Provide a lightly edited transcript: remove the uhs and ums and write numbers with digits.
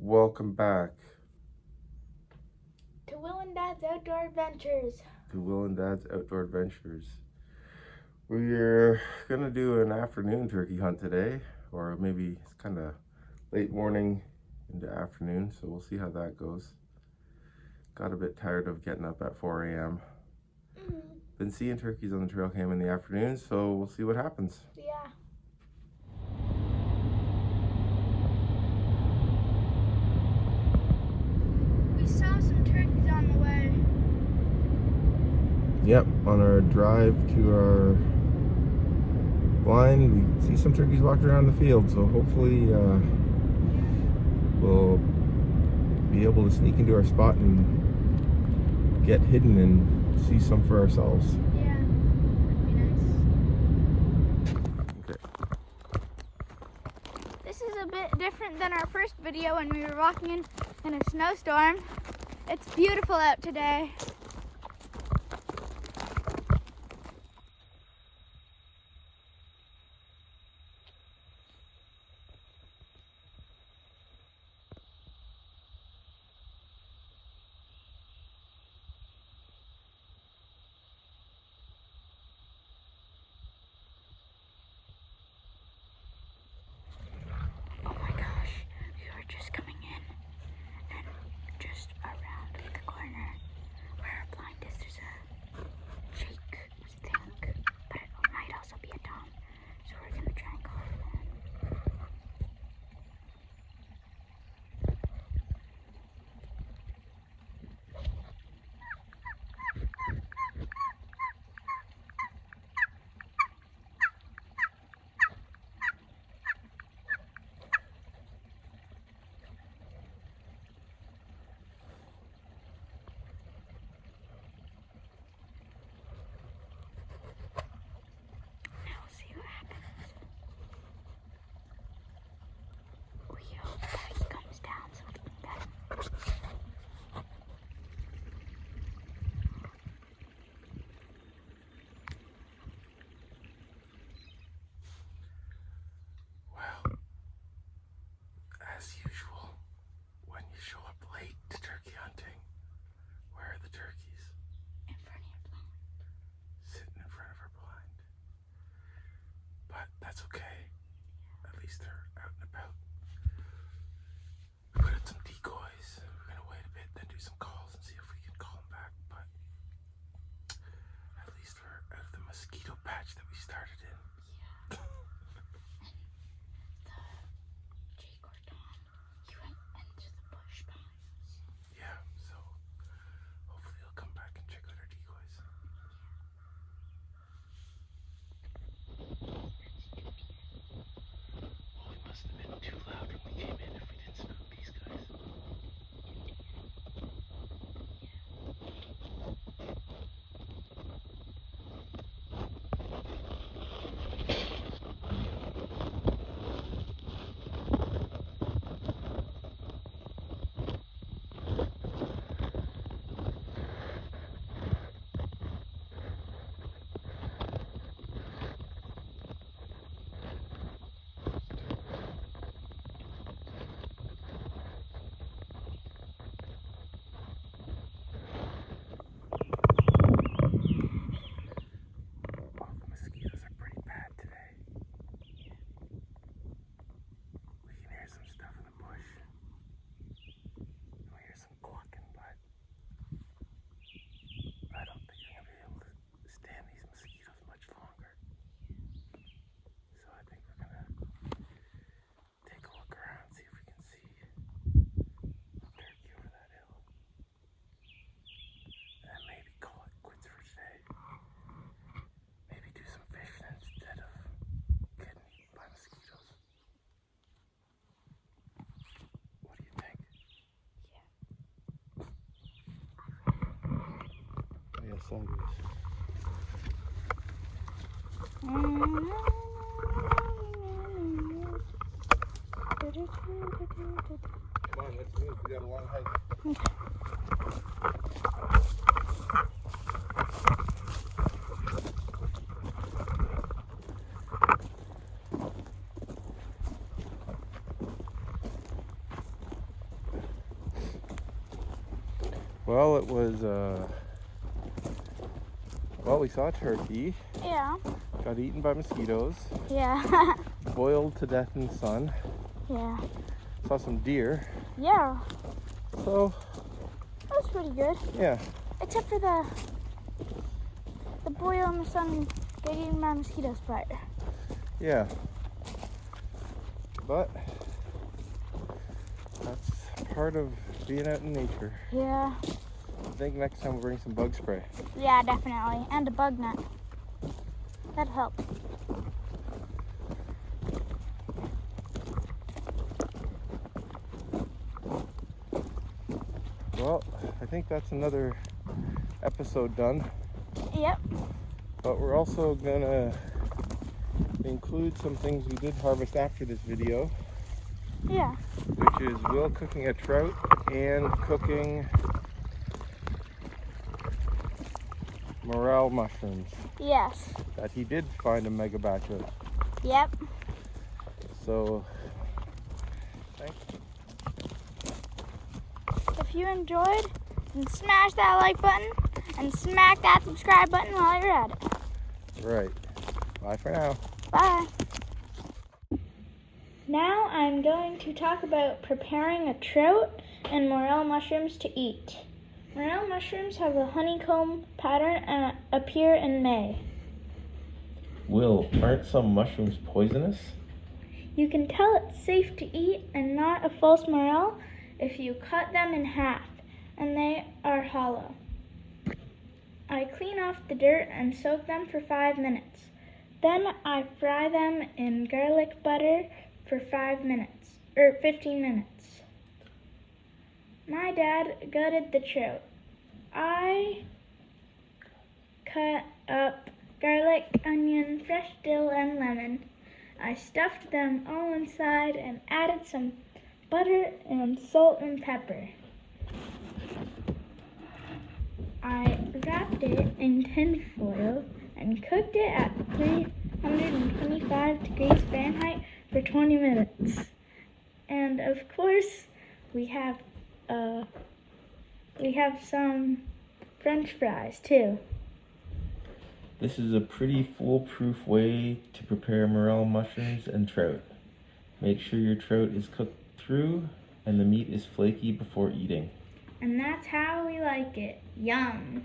Welcome back to Will and Dad's Outdoor Adventures. We're gonna do an afternoon turkey hunt today, or maybe it's kind of late morning into afternoon, so we'll see how that goes. Got a bit tired of getting up at 4 a.m. Been seeing turkeys on the trail cam in the afternoon, so we'll see what happens. Yeah. We saw some turkeys on the way. Yep, on our drive to our blind, we see some turkeys walking around the field, so hopefully we'll be able to sneak into our spot and get hidden and see some for ourselves. Yeah, that'd be nice. Okay. This is a bit different than our first video when we were walking in a snowstorm. It's beautiful out today. Oh my gosh, we were just coming in and just around the corner where our blind is, there's a Jake, we think, but it might also be a Tom, so we're gonna try and call it in. Now we'll see what happens. We hope that he comes down so we can get him. Well, as usual, when you show up late to turkey hunting, where are the turkeys? In front of your blind. Sitting in front of our blind. But that's okay. At least they're out and about. We put out some decoys. We're gonna wait a bit, then do some calls and see if we can call them back. But at least we're out of the mosquito patch that we started in. Jake or Tom, he went into the bush behind us. Yeah, so hopefully he'll come back and check out our decoys. Well, we must have been too loud when we came in if we didn't spook these guys. Well, the mosquitoes are pretty bad today. We can hear some stuff in the bush. We hear some clucking, but I don't think I'm gonna be able to stand these mosquitoes much longer. So I think we're gonna take a look around, see if we can see a turkey over that hill. And maybe call it quits for today. Maybe do some fishing instead of getting eaten by mosquitoes. What do you think? Oh yeah, some goose. Come on, let's move. We got a long hike. Well, it was, well, we saw a turkey, Yeah. got eaten by mosquitoes, Yeah. boiled to death in the sun, Yeah. saw some deer, Yeah. so, That was pretty good. yeah. Except for the boil in the sun getting eaten by mosquitoes part. Yeah. But that's part of being out in nature. Yeah. I think next time we'll bring some bug spray. Yeah, definitely. And a bug net. That'd help. Well, I think that's another episode done. Yep. But we're also gonna include some things we did harvest after this video, Yeah. which is Will cooking a trout and cooking morel mushrooms Yes. that he did find a mega batch of. Yep. So, thanks. If you enjoyed, then smash that like button and smack that subscribe button while you're at it. Right. Bye for now. Bye. Now I'm going to talk about preparing a trout and morel mushrooms to eat. Morel mushrooms have a honeycomb pattern and appear in May. Will, aren't some mushrooms poisonous? You can tell it's safe to eat and not a false morel if you cut them in half and they are hollow. I clean off the dirt and soak them for 5 minutes. Then I fry them in garlic butter for 15 minutes. My dad gutted the trout. I cut up garlic, onion, fresh dill, and lemon. I stuffed them all inside and added some butter and salt and pepper. I wrapped it in tin foil and cooked it at 325 degrees Fahrenheit for 20 minutes. And of course, we have some French fries too. This is a pretty foolproof way to prepare morel mushrooms and trout. Make sure your trout is cooked through and the meat is flaky before eating. And that's how we like it. Yum.